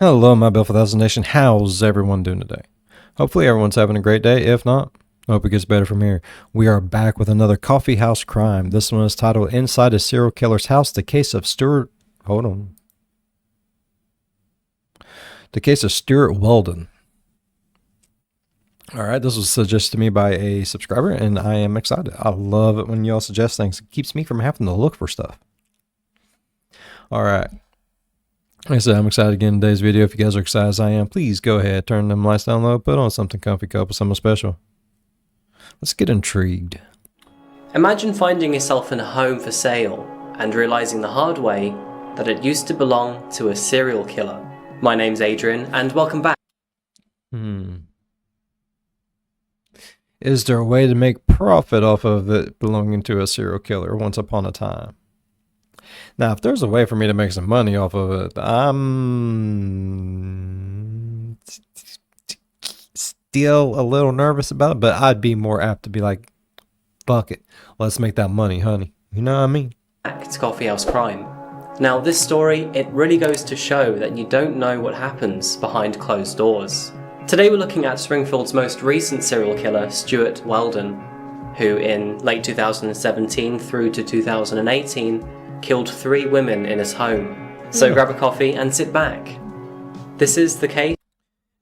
Hello, my Bill 1000 Nation. How's everyone doing today? Hopefully, everyone's having a great day. If not, I hope it gets better from here. We are back with another Coffeehouse Crime. This one is titled Inside a Serial Killer's House, the Case of Stewart. Hold on. The Case of Stewart Weldon. All right, this was suggested to me by a subscriber, and I am excited. I love it when y'all suggest things. It keeps me from having to look for stuff. All right. Like I said, I'm excited to get in today's video. If you guys are excited as I am, please go ahead, turn them lights down low, put on something comfy, cup of something special. Let's get intrigued. Imagine finding yourself in a home for sale and realizing the hard way that it used to belong to a serial killer. My name's Adrian and welcome back. Is there a way to make profit off of it belonging to a serial killer once upon a time? Now, if there's a way for me to make some money off of it, I'm still a little nervous about it, but I'd be more apt to be like, fuck it, let's make that money, honey. You know what I mean? Back to Coffeehouse Crime. Now, this story, it really goes to show that you don't know what happens behind closed doors. Today we're looking at Springfield's most recent serial killer, Stewart Weldon, who in late 2017 through to 2018 killed 3 women in his home. So grab a coffee and sit back. This is the case.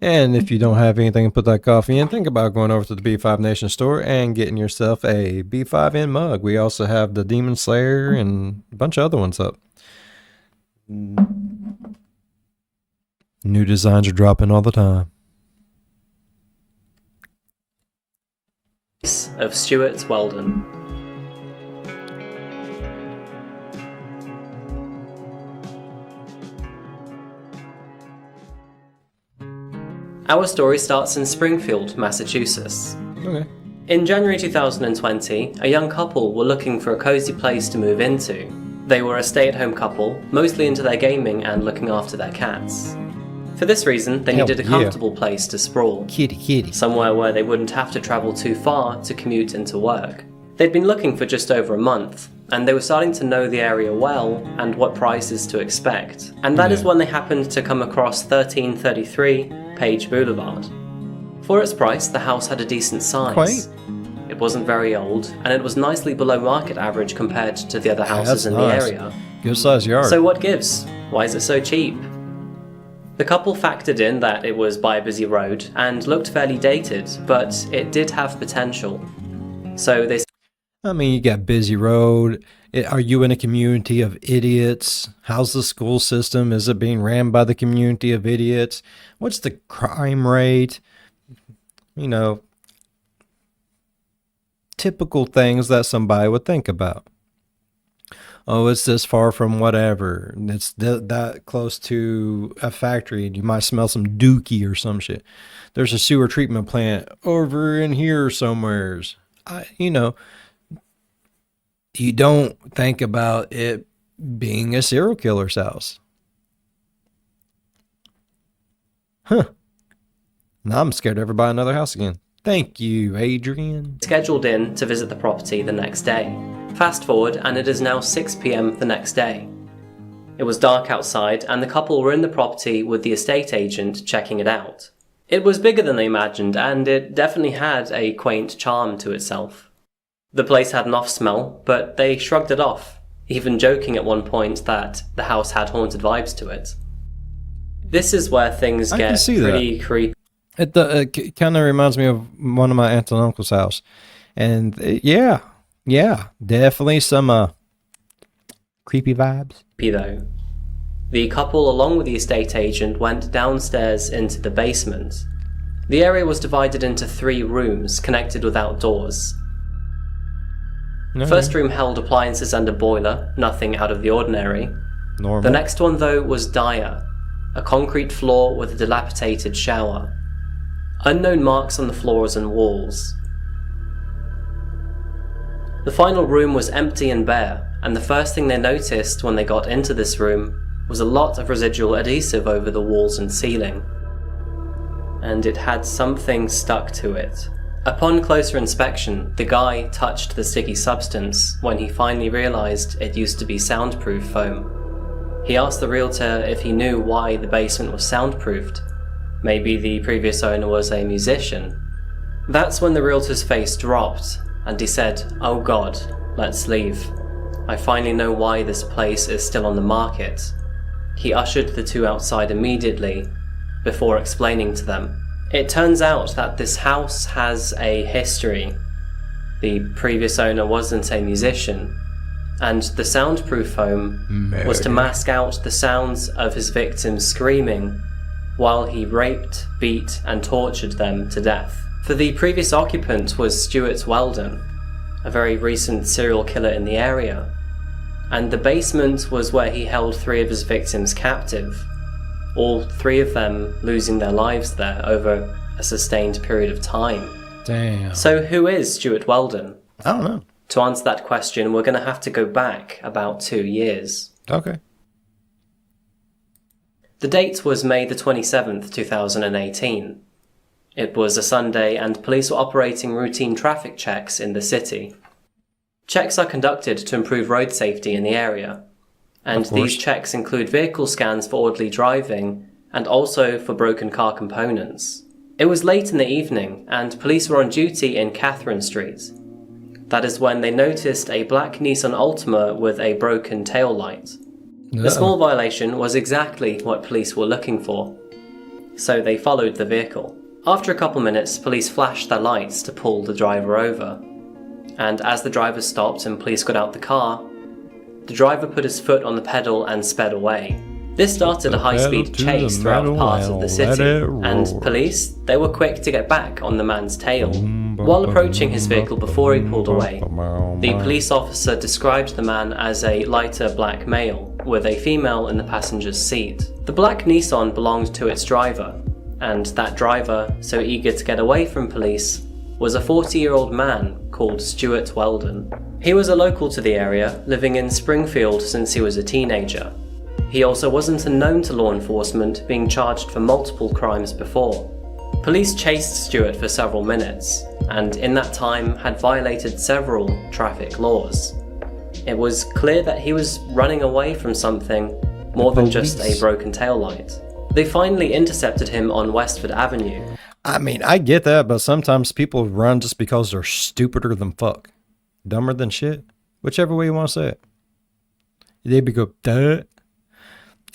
And if you don't have anything to put that coffee in, think about going over to the B5 Nation store and getting yourself a B5N mug. We also have the Demon Slayer and a bunch of other ones up. New designs are dropping all the time. Case of Stewart Weldon. Our story starts in Springfield, Massachusetts. Okay. In January 2020, a young couple were looking for a cozy place to move into. They were a stay-at-home couple, mostly into their gaming and looking after their cats. For this reason, they needed a comfortable place to sprawl. Kitty. Somewhere where they wouldn't have to travel too far to commute into work. They'd been looking for just over a month, and they were starting to know the area well and what prices to expect. And that is when they happened to come across 1333 Page Boulevard. For its price, the house had a decent size. It wasn't very old, and it was nicely below market average compared to the other houses in the area. Good size yard. So what gives? Why is it so cheap? The couple factored in that it was by a busy road and looked fairly dated, but it did have potential. So they... I mean, you got busy road. Are you in a community of idiots? How's the school system? Is it being ran by the community of idiots? What's the crime rate? You know, typical things that somebody would think about. Oh, it's this far from whatever. It's that close to a factory, and you might smell some dookie or some shit. There's a sewer treatment plant over in here somewheres. You don't think about it being a serial killer's house. Huh. Now I'm scared to ever buy another house again. Thank you, Adrian. Scheduled in to visit the property the next day. Fast forward, and it is now 6 p.m. the next day. It was dark outside, and the couple were in the property with the estate agent checking it out. It was bigger than they imagined, and it definitely had a quaint charm to itself. The place had an off smell, but they shrugged it off, even joking at one point that the house had haunted vibes to it. This is where things get pretty creepy. It kind of reminds me of one of my aunt and uncle's house. And yeah, definitely some creepy vibes. Though. The couple, along with the estate agent, went downstairs into the basement. The area was divided into 3 rooms, connected with outdoors. The first room held appliances and a boiler, nothing out of the ordinary. Normal. The next one, though, was dire. A concrete floor with a dilapidated shower. Unknown marks on the floors and walls. The final room was empty and bare, and the first thing they noticed when they got into this room was a lot of residual adhesive over the walls and ceiling. And it had something stuck to it. Upon closer inspection, the guy touched the sticky substance when he finally realized it used to be soundproof foam. He asked the realtor if he knew why the basement was soundproofed. Maybe the previous owner was a musician. That's when the realtor's face dropped, and he said, "Oh God, let's leave. I finally know why this place is still on the market." He ushered the two outside immediately, before explaining to them. It turns out that this house has a history. The previous owner wasn't a musician, and the soundproof foam was to mask out the sounds of his victims screaming while he raped, beat, and tortured them to death. For the previous occupant was Stewart Weldon, a very recent serial killer in the area, and the basement was where he held 3 of his victims captive, all 3 of them losing their lives there over a sustained period of time. Damn. So who is Stewart Weldon? I don't know. To answer that question, we're going to have to go back about 2 years. Okay. The date was May the 27th, 2018. It was a Sunday and police were operating routine traffic checks in the city. Checks are conducted to improve road safety in the area, and these checks include vehicle scans for orderly driving and also for broken car components. It was late in the evening and police were on duty in Catherine Street. That is when they noticed a black Nissan Altima with a broken tail light. The small violation was exactly what police were looking for, so they followed the vehicle. After a couple minutes, police flashed their lights to pull the driver over, and as the driver stopped and police got out the car, the driver put his foot on the pedal and sped away. This started a high-speed chase throughout parts of the city, and police, they were quick to get back on the man's tail. While approaching his vehicle before he pulled away, the police officer described the man as a lighter black male, with a female in the passenger's seat. The black Nissan belonged to its driver, and that driver, so eager to get away from police, was a 40-year-old man called Stewart Weldon. He was a local to the area, living in Springfield since he was a teenager. He also wasn't unknown to law enforcement, being charged for multiple crimes before. Police chased Stewart for several minutes, and in that time had violated several traffic laws. It was clear that he was running away from something more than just a broken taillight. They finally intercepted him on Westford Avenue. I mean, I get that, but sometimes people run just because they're stupider than fuck. Dumber than shit. Whichever way you want to say it. They be go, duh.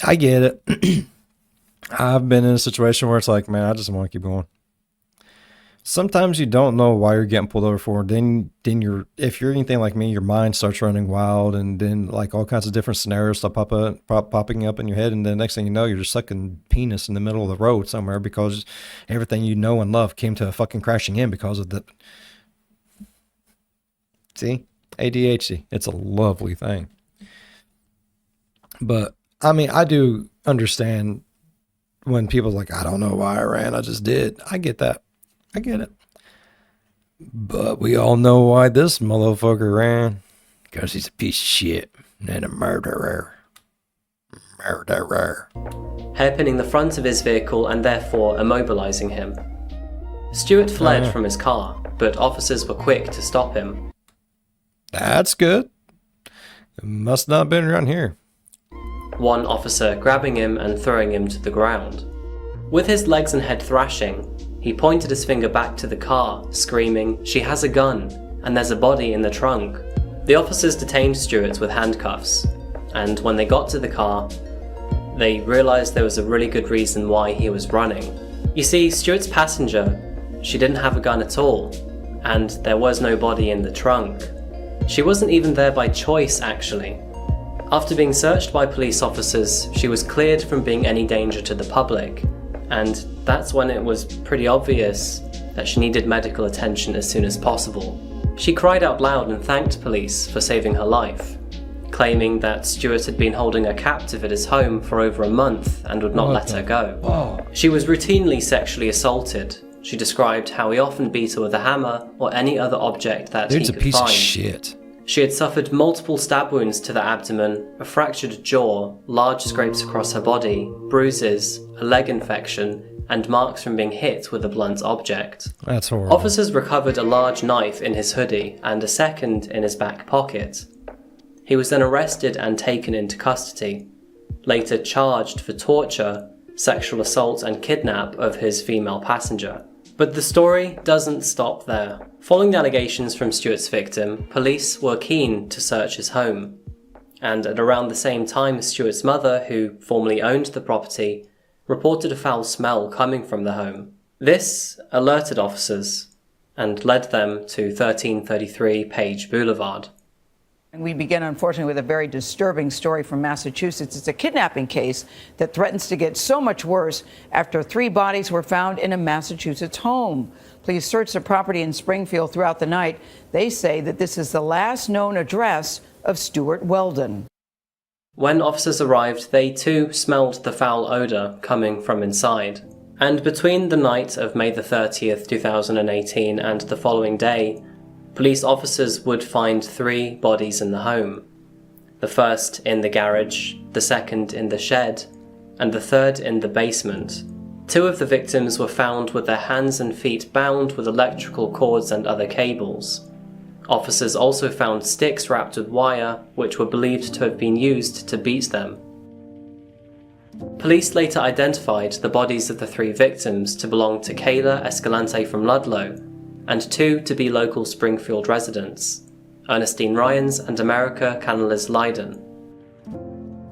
I get it. I've been in a situation where it's like, man, I just want to keep going. Sometimes you don't know why you're getting pulled over for. Then if you're anything like me, your mind starts running wild, and then like all kinds of different scenarios start popping up in your head, and then next thing you know, you're just sucking penis in the middle of the road somewhere because everything you know and love came to a fucking crashing in because of the. See, ADHD. It's a lovely thing. But I mean, I do understand when people's like, I don't know why I ran, I just did. I get that. I get it. But we all know why this motherfucker ran. Because he's a piece of shit and a murderer. Hairpinning the front of his vehicle and therefore immobilizing him. Stewart fled from his car, but officers were quick to stop him. That's good. It must not have been around here. One officer grabbing him and throwing him to the ground. With his legs and head thrashing, he pointed his finger back to the car, screaming, "She has a gun, and there's a body in the trunk." The officers detained Stewart with handcuffs, and when they got to the car, they realised there was a really good reason why he was running. You see, Stewart's passenger, she didn't have a gun at all, and there was no body in the trunk. She wasn't even there by choice, actually. After being searched by police officers, she was cleared from being any danger to the public, and that's when it was pretty obvious that she needed medical attention as soon as possible. She cried out loud and thanked police for saving her life, claiming that Stewart had been holding her captive at his home for over a month and would not let her go. Whoa. She was routinely sexually assaulted. She described how he often beat her with a hammer or any other object that he could find. Dude's a piece of shit. She had suffered multiple stab wounds to the abdomen, a fractured jaw, large scrapes across her body, bruises, a leg infection, and marks from being hit with a blunt object. That's horrible. Officers recovered a large knife in his hoodie and a second in his back pocket. He was then arrested and taken into custody. later charged for torture, sexual assault and kidnap of his female passenger. But the story doesn't stop there. Following the allegations from Stewart's victim, police were keen to search his home. And at around the same time, Stewart's mother, who formerly owned the property, reported a foul smell coming from the home. This alerted officers and led them to 1333 Page Boulevard. And we begin, unfortunately, with a very disturbing story from Massachusetts. It's a kidnapping case that threatens to get so much worse after 3 bodies were found in a Massachusetts home. Police searched the property in Springfield throughout the night. They say that this is the last known address of Stewart Weldon. When officers arrived, they too smelled the foul odour coming from inside. And between the night of May the 30th, 2018 and the following day, police officers would find 3 bodies in the home. The first in the garage, the second in the shed, and the third in the basement. 2 of the victims were found with their hands and feet bound with electrical cords and other cables. Officers also found sticks wrapped with wire, which were believed to have been used to beat them. Police later identified the bodies of the 3 victims to belong to Kayla Escalante from Ludlow, and 2 to be local Springfield residents, Ernestine Ryans and America Canales Lyden.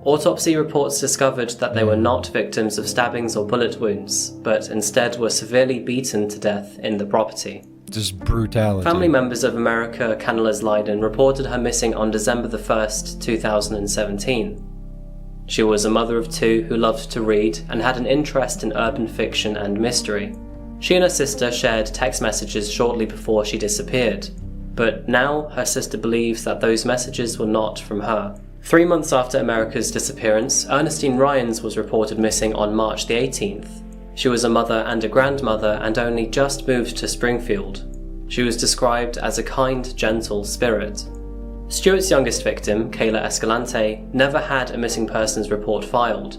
Autopsy reports discovered that they were not victims of stabbings or bullet wounds, but instead were severely beaten to death in the property. Just brutality. Family members of America Canales Lyden reported her missing on December the 1st, 2017. She was a mother of 2 who loved to read and had an interest in urban fiction and mystery. She and her sister shared text messages shortly before she disappeared, but now her sister believes that those messages were not from her. 3 months after America's disappearance, Ernestine Ryans was reported missing on March the 18th. She was a mother and a grandmother and only just moved to Springfield. She was described as a kind, gentle spirit. Stewart's youngest victim, Kayla Escalante, never had a missing persons report filed.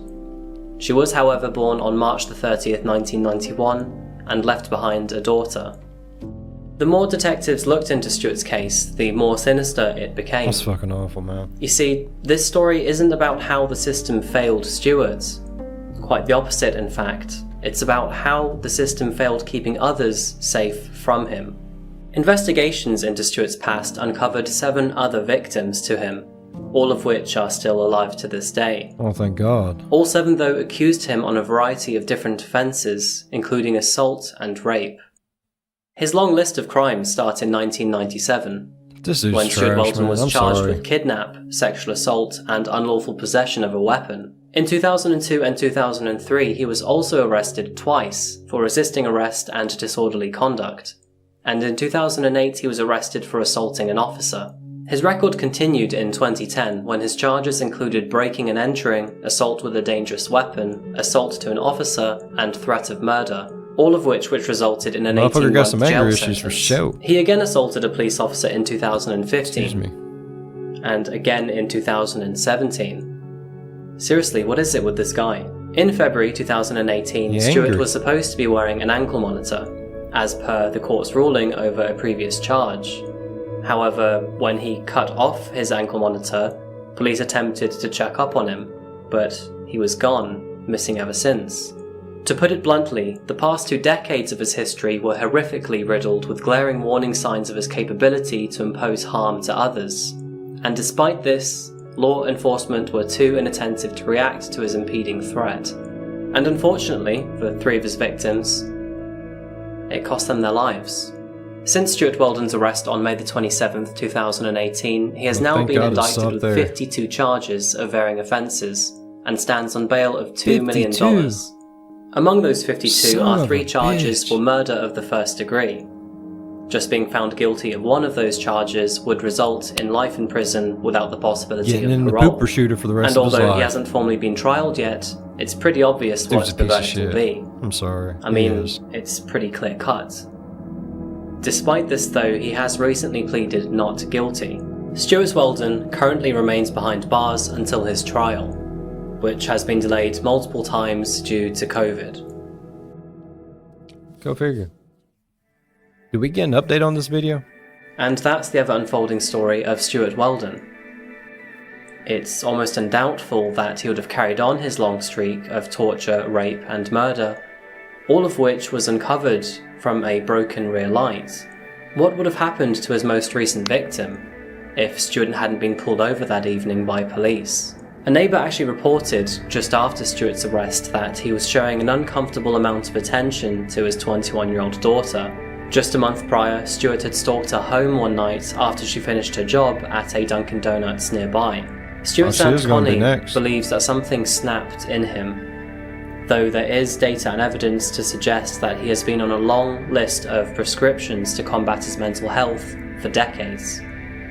She was, however, born on March the 30th, 1991, and left behind a daughter. The more detectives looked into Stewart's case, the more sinister it became. That's fucking awful, man. You see, this story isn't about how the system failed Stewart. Quite the opposite, in fact. It's about how the system failed keeping others safe from him. Investigations into Stewart's past uncovered 7 other victims to him, all of which are still alive to this day. Oh, thank God. All 7, though, accused him on a variety of different offences, including assault and rape. His long list of crimes starts in 1997, This dude's when Stewart trash, Weldon man. was I'm charged sorry. with kidnap, sexual assault, and unlawful possession of a weapon. In 2002 and 2003, he was also arrested twice for resisting arrest and disorderly conduct. And in 2008, he was arrested for assaulting an officer. His record continued in 2010 when his charges included breaking and entering, assault with a dangerous weapon, assault to an officer, and threat of murder, all of which resulted in an 18-month got some anger jail issues for sentence. show. He again assaulted a police officer in 2015. Excuse me. And again in 2017. Seriously, what is it with this guy? In February 2018, You're Stewart angry. was supposed to be wearing an ankle monitor, as per the court's ruling over a previous charge. However, when he cut off his ankle monitor, police attempted to check up on him, but he was gone, missing ever since. To put it bluntly, the past 2 decades of his history were horrifically riddled with glaring warning signs of his capability to impose harm to others. And despite this, law enforcement were too inattentive to react to his impending threat. And unfortunately, for 3 of his victims, it cost them their lives. Since Stewart Weldon's arrest on May the 27th, 2018, he has now thank been God it indicted stopped with there. 52 charges of varying offences and stands on bail of $2 million. 52? Among those 52 Son are of 3 a charges bitch. for murder of the first degree. Just being found guilty of one of those charges would result in life in prison without the possibility Getting of in the parole. pooper shooter for the rest And of his although life. he hasn't formally been trialed yet, it's pretty obvious Dude's a what the piece of verdict will shit. be. I'm sorry. I He mean, is. it's pretty clear cut. Despite this though, he has recently pleaded not guilty. Stewart Weldon currently remains behind bars until his trial, which has been delayed multiple times due to COVID. Go figure. Did we get an update on this video? And that's the ever unfolding story of Stewart Weldon. It's almost undoubtful that he would have carried on his long streak of torture, rape, and murder, all of which was uncovered from a broken rear light. What would have happened to his most recent victim if Stewart hadn't been pulled over that evening by police? A neighbour actually reported just after Stewart's arrest that he was showing an uncomfortable amount of attention to his 21-year-old daughter. Just a month prior, Stewart had stalked her home one night after she finished her job at a Dunkin' Donuts nearby. Stewart's aunt Connie believes that something snapped in him, though there is data and evidence to suggest that he has been on a long list of prescriptions to combat his mental health for decades.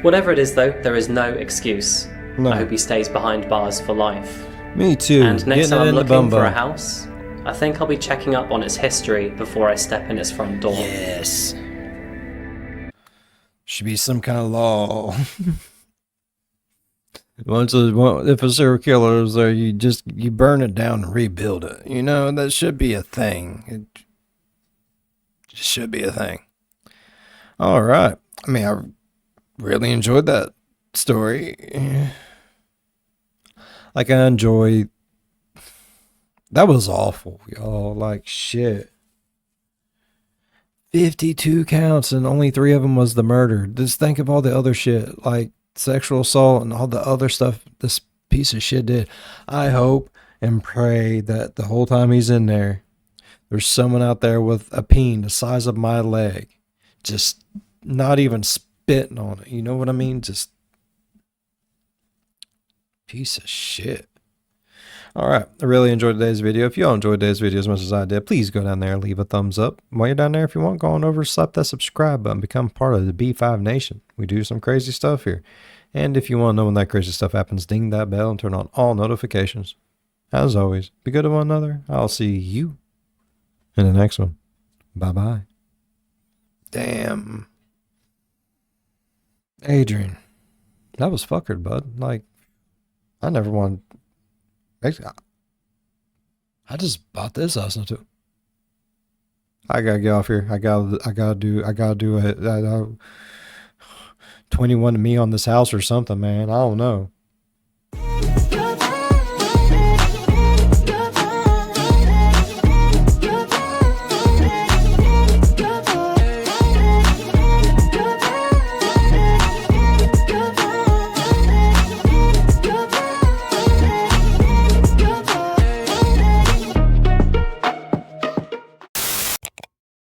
Whatever it is though, there is no excuse. No. I hope he stays behind bars for life. Me too. And next time I'm looking for a house. house, I think I'll be checking up on its history before I step in its front door. Yes. Should be some kind of law. If a serial killer is there, you burn it down and rebuild it. You know, that should be a thing. It just should be a thing. All right. I mean, I really enjoyed that story. Like, I enjoy. That was awful, y'all. Like, shit. 52 counts and only 3 of them was the murder. Just think of all the other shit, like sexual assault and all the other stuff this piece of shit did. I hope and pray that the whole time he's in there, there's someone out there with a peen the size of my leg, just not even spitting on it. You know what I mean? Just piece of shit. All right. I really enjoyed today's video. If you all enjoyed today's video as much as I did, please go down there and leave a thumbs up. While you're down there, if you want, go on over, slap that subscribe button, become part of the B5 Nation. We do some crazy stuff here. And if you want to know when that crazy stuff happens, ding that bell and turn on all notifications. As always, be good to one another. I'll see you in the next one. Bye-bye. Damn. Adrian. That was fuckered, bud. Like, I never wanted... I just bought this house now too. I gotta get off here. I gotta do a 21 to me on this house or something, man. I don't know.